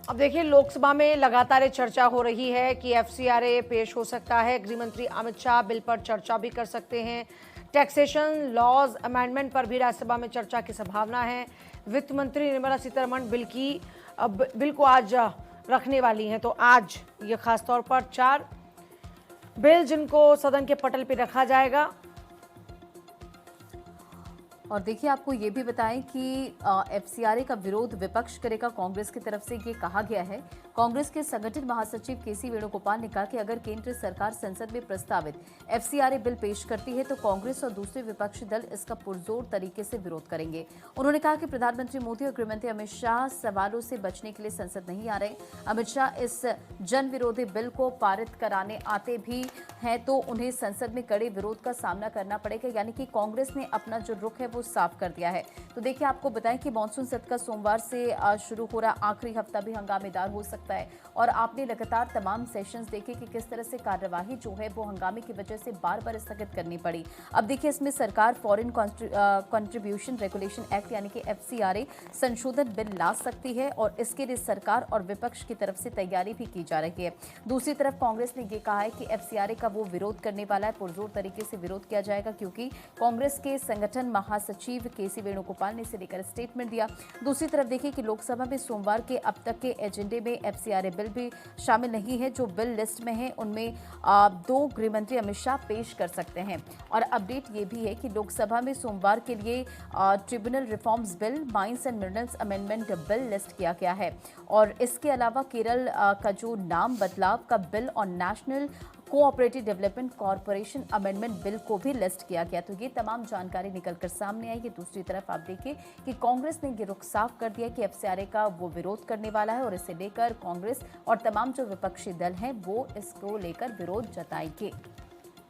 अब देखिए, लोकसभा में लगातार ये चर्चा हो रही है कि एफसीआरए पेश हो सकता है। गृह मंत्री अमित शाह बिल पर चर्चा भी कर सकते हैं। टैक्सेशन लॉज अमेंडमेंट पर भी राज्यसभा में चर्चा की संभावना है। वित्त मंत्री निर्मला सीतारमण बिल को आज रखने वाली हैं। तो आज ये खासतौर पर 4 बिल जिनको सदन के पटल पर रखा जाएगा। और देखिए, आपको ये भी बताएं कि एफसीआरए का विरोध विपक्ष करेगा, कांग्रेस की तरफ से ये कहा गया है। कांग्रेस के संगठन महासचिव केसी वेणुगोपाल ने कहा कि अगर केंद्र सरकार संसद में प्रस्तावित एफसीआरए बिल पेश करती है तो कांग्रेस और दूसरे विपक्षी दल इसका पुरजोर तरीके से विरोध करेंगे। उन्होंने कहा कि प्रधानमंत्री मोदी और गृहमंत्री अमित शाह सवालों से बचने के लिए संसद नहीं आ रहे। अमित शाह इस जन विरोधी बिल को पारित कराने आते भी हैं तो उन्हें संसद में कड़े विरोध का सामना करना पड़ेगा, यानी कि कांग्रेस ने अपना जो रुख है वो साफ कर दिया है। तो देखिए, आपको बताएं कि मानसून सत्र का सोमवार से शुरू हो रहा आखिरी हफ्ता भी हंगामेदार हो सकता है और आपने लगातार तमाम सेशंस देखे कि किस तरह से कार्यवाही जो है वो हंगामे की वजह से बार बार स्थगित करनी पड़ी। अब देखिए, इसमें सरकार फॉरेन कंट्रीब्यूशन रेगुलेशन एक्ट यानी कि एफसीआरए संशोधन बिल ला सकती है और इसके लिए सरकार और विपक्ष की तरफ से तैयारी भी की जा रही है। दूसरी तरफ कांग्रेस ने यह कहा है कि एफसीआरए का वो विरोध करने वाला है, पुरजोर तरीके से विरोध किया जाएगा, क्योंकि कांग्रेस के संगठन महासचिव केसी वेणुगोपाल ने इसे लेकर स्टेटमेंट दिया। दूसरी तरफ देखिए कि लोकसभा में सोमवार के अब तक के एजेंडे में एफसीआरए बिल भी शामिल नहीं है। जो बिल लिस्ट में है उनमें 2 गृह मंत्री अमित शाह पेश कर सकते हैं। और अपडेट ये भी है कि लोकसभा में सोमवार के लिए tribunal reforms bill, mines and minerals amendment bill list किया गया है और इसके अलावा केरल का जो नाम बदलाव का बिल और national cooperative development corporation amendment bill को भी लिस्ट किया गया। तो ये तमाम जानकारी निकलकर सामने आई है। दूसरी तरफ आप देखिए कि कांग्रेस ने ये रुख साफ कर दिया कि एफसीआरए का वो विरोध करने वाला है और इसे लेकर कांग्रेस और तमाम जो विपक्षी दल हैं वो इसको लेकर विरोध जताएंगे।